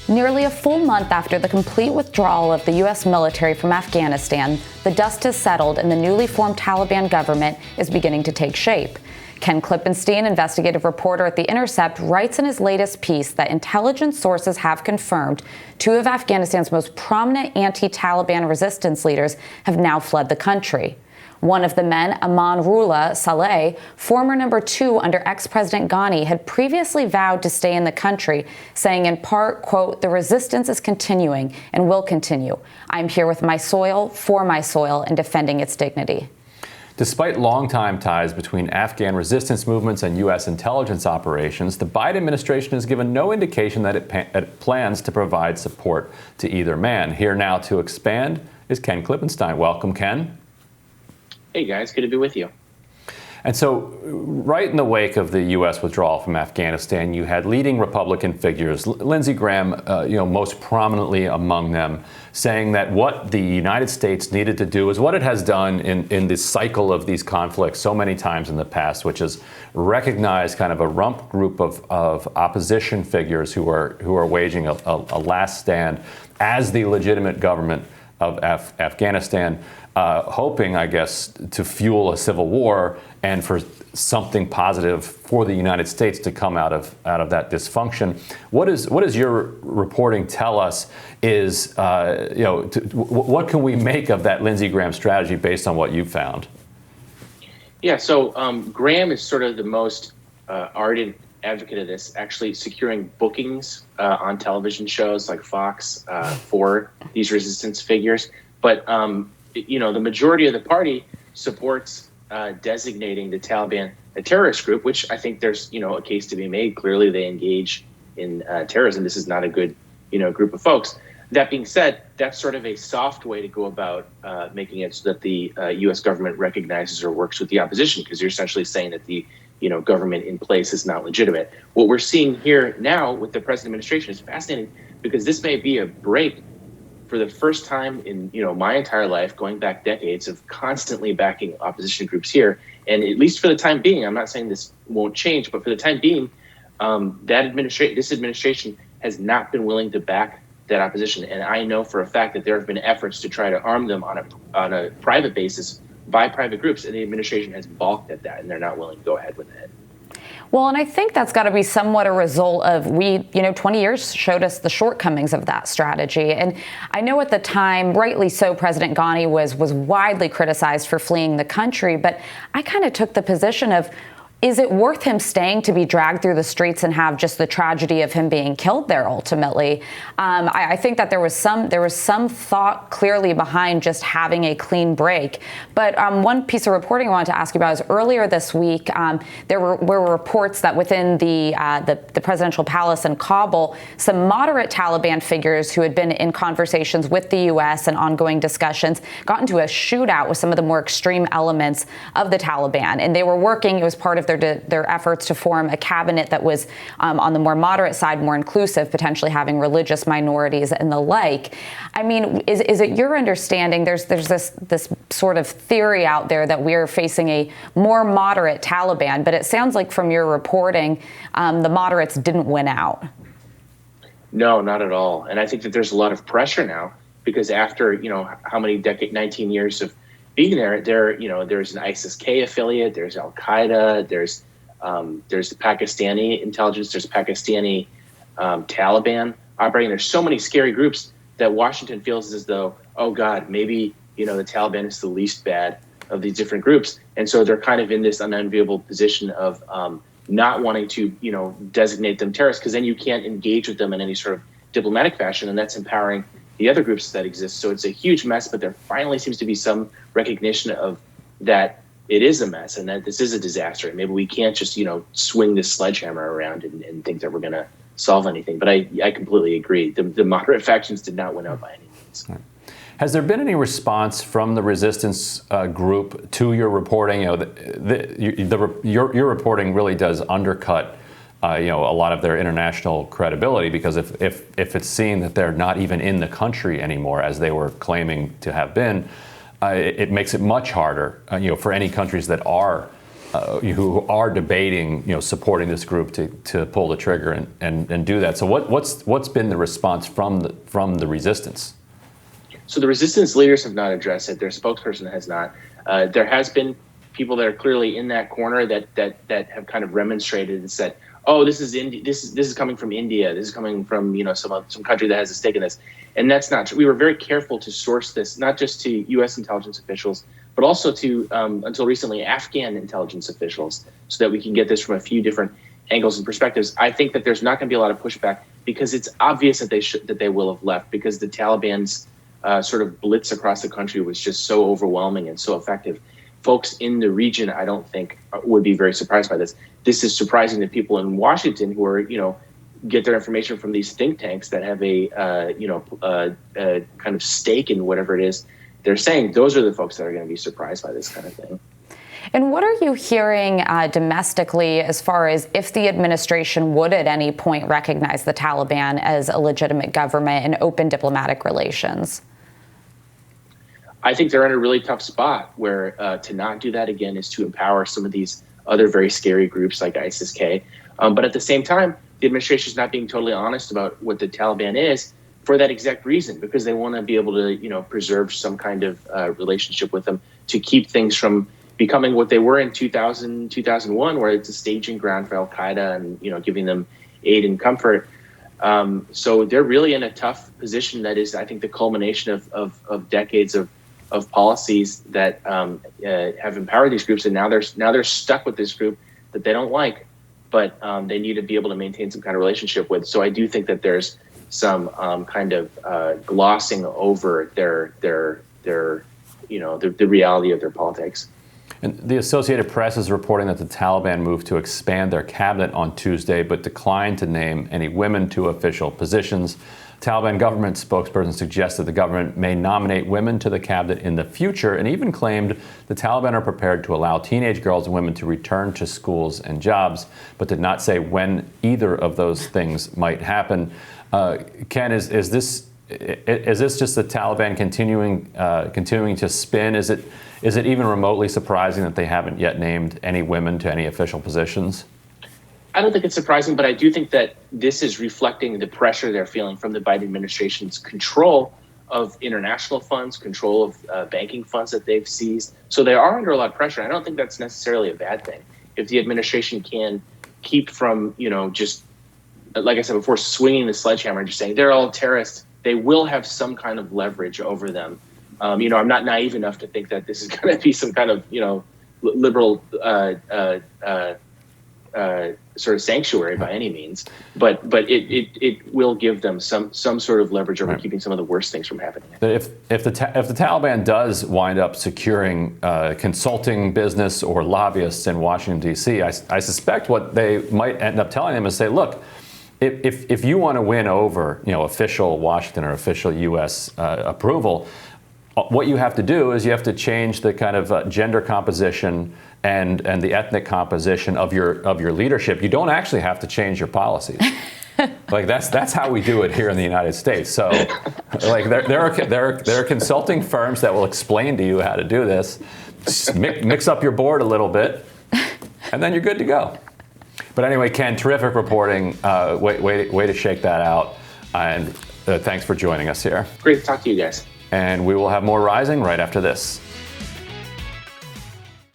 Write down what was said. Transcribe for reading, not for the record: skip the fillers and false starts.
Nearly a full month after the complete withdrawal of the U.S. military from Afghanistan, the dust has settled and the newly formed Taliban government is beginning to take shape. Ken Klippenstein, investigative reporter at The Intercept, writes in his latest piece that intelligence sources have confirmed two of Afghanistan's most prominent anti-Taliban resistance leaders have now fled the country. One of the men, Amanullah Saleh, former number 2 under ex-President Ghani, had previously vowed to stay in the country, saying in part, quote, "The resistance is continuing and will continue. I'm here with my soil, for my soil, and defending its dignity." Despite longtime ties between Afghan resistance movements and U.S. intelligence operations, the Biden administration has given no indication that it plans to provide support to either man. Here now to expand is Ken Klippenstein. Welcome, Ken. Hey guys, good to be with you. And so right in the wake of the U.S. withdrawal from Afghanistan, you had leading Republican figures, Lindsey Graham, most prominently among them, saying that what the United States needed to do is what it has done in this cycle of these conflicts so many times in the past, which is recognize kind of a rump group of opposition figures who are waging a last stand as the legitimate government of Afghanistan, hoping, I guess, to fuel a civil war and for something positive for the United States to come out of that dysfunction. What does your reporting tell us is, what can we make of that Lindsey Graham strategy based on what you found? Yeah, so Graham is sort of the most ardent advocate of this, actually securing bookings on television shows like Fox for these resistance figures. But the majority of the party supports designating the Taliban a terrorist group, which I think there's, a case to be made. Clearly, they engage in terrorism. This is not a good, group of folks. That being said, that's sort of a soft way to go about making it so that the U.S. government recognizes or works with the opposition, because you're essentially saying that the government in place is not legitimate. What we're seeing here now with the present administration is fascinating, because this may be a break for the first time in my entire life, going back decades, of constantly backing opposition groups here. And at least for the time being, I'm not saying this won't change, but for the time being, this administration has not been willing to back that opposition. And I know for a fact that there have been efforts to try to arm them on a private basis by private groups, and the administration has balked at that, and they're not willing to go ahead with it. Well, and I think that's got to be somewhat a result of 20 years showed us the shortcomings of that strategy. And I know at the time, rightly so, President Ghani was widely criticized for fleeing the country. But I kind of took the position of, is it worth him staying to be dragged through the streets and have just the tragedy of him being killed there ultimately? I think that there was some thought clearly behind just having a clean break. But one piece of reporting I wanted to ask you about is earlier this week, there were reports that within the presidential palace in Kabul, some moderate Taliban figures who had been in conversations with the U.S. and ongoing discussions got into a shootout with some of the more extreme elements of the Taliban. And they were working, it was part of their efforts to form a cabinet that was on the more moderate side, more inclusive, potentially having religious minorities and the like. I mean, is it your understanding there's this sort of theory out there that we're facing a more moderate Taliban, but it sounds like from your reporting, the moderates didn't win out. No, not at all. And I think that there's a lot of pressure now, because after, how many decades, 19 years of being there's an ISIS-K affiliate, there's Al-Qaeda, there's the Pakistani intelligence, there's Pakistani Taliban operating. There's so many scary groups that Washington feels as though, oh God, maybe, the Taliban is the least bad of these different groups. And so they're kind of in this unenviable position of not wanting to, designate them terrorists, because then you can't engage with them in any sort of diplomatic fashion, and that's empowering the other groups that exist. So it's a huge mess, but there finally seems to be some recognition of that it is a mess and that this is a disaster. And maybe we can't just, swing this sledgehammer around and think that we're going to solve anything. But I completely agree. The moderate factions did not win out by any means. Has there been any response from the resistance group to your reporting? Your reporting really does undercut a lot of their international credibility, because if it's seen that they're not even in the country anymore, as they were claiming to have been, it makes it much harder, for any countries that are who are debating, supporting this group to pull the trigger and do that. So what's been the response from the resistance? So the resistance leaders have not addressed it. Their spokesperson has not. There has been people that are clearly in that corner that have kind of remonstrated and said, "Oh, this is coming from India. This is coming from some country that has a stake in this," and that's not true. We were very careful to source this, not just to U.S. intelligence officials, but also to until recently Afghan intelligence officials, so that we can get this from a few different angles and perspectives. I think that there's not going to be a lot of pushback because it's obvious that they will have left because the Taliban's sort of blitz across the country was just so overwhelming and so effective. Folks in the region, I don't think, would be very surprised by this. This is surprising to people in Washington who are, get their information from these think tanks that have a kind of stake in whatever it is they're saying. Those are the folks that are going to be surprised by this kind of thing. And what are you hearing domestically as far as if the administration would at any point recognize the Taliban as a legitimate government and open diplomatic relations? I think they're in a really tough spot where to not do that again is to empower some of these other very scary groups like ISIS-K. But at the same time, the administration is not being totally honest about what the Taliban is for that exact reason, because they want to be able to, preserve some kind of relationship with them to keep things from becoming what they were in 2000, 2001, where it's a staging ground for Al-Qaeda and, giving them aid and comfort. So they're really in a tough position that is, I think, the culmination of decades of policies that have empowered these groups, and now they're stuck with this group that they don't like, but they need to be able to maintain some kind of relationship with. So I do think that there's some kind of glossing over the reality of their politics. And the Associated Press is reporting that the Taliban moved to expand their cabinet on Tuesday, but declined to name any women to official positions. Taliban government spokesperson suggested the government may nominate women to the cabinet in the future, and even claimed the Taliban are prepared to allow teenage girls and women to return to schools and jobs, but did not say when either of those things might happen. Ken, is this just the Taliban continuing to spin? Is it even remotely surprising that they haven't yet named any women to any official positions? I don't think it's surprising, but I do think that this is reflecting the pressure they're feeling from the Biden administration's control of international funds, control of banking funds that they've seized. So they are under a lot of pressure. I don't think that's necessarily a bad thing. If the administration can keep from, just, like I said before, swinging the sledgehammer and just saying they're all terrorists, they will have some kind of leverage over them. I'm not naive enough to think that this is going to be some kind of, liberal sort of sanctuary by any means, but it will give them some sort of leverage over keeping some of the worst things from happening. If the Taliban does wind up securing consulting business or lobbyists in Washington D.C., I suspect what they might end up telling them is say, look, if you want to win over official Washington or official U.S. Approval, what you have to do is you have to change the kind of gender composition and the ethnic composition of your leadership. You don't actually have to change your policies. Like that's how we do it here in the United States. So, like there are consulting firms that will explain to you how to do this. Mix up your board a little bit, and then you're good to go. But anyway, Ken, terrific reporting. Way to shake that out, and thanks for joining us here. Great to talk to you guys. And we will have more Rising right after this.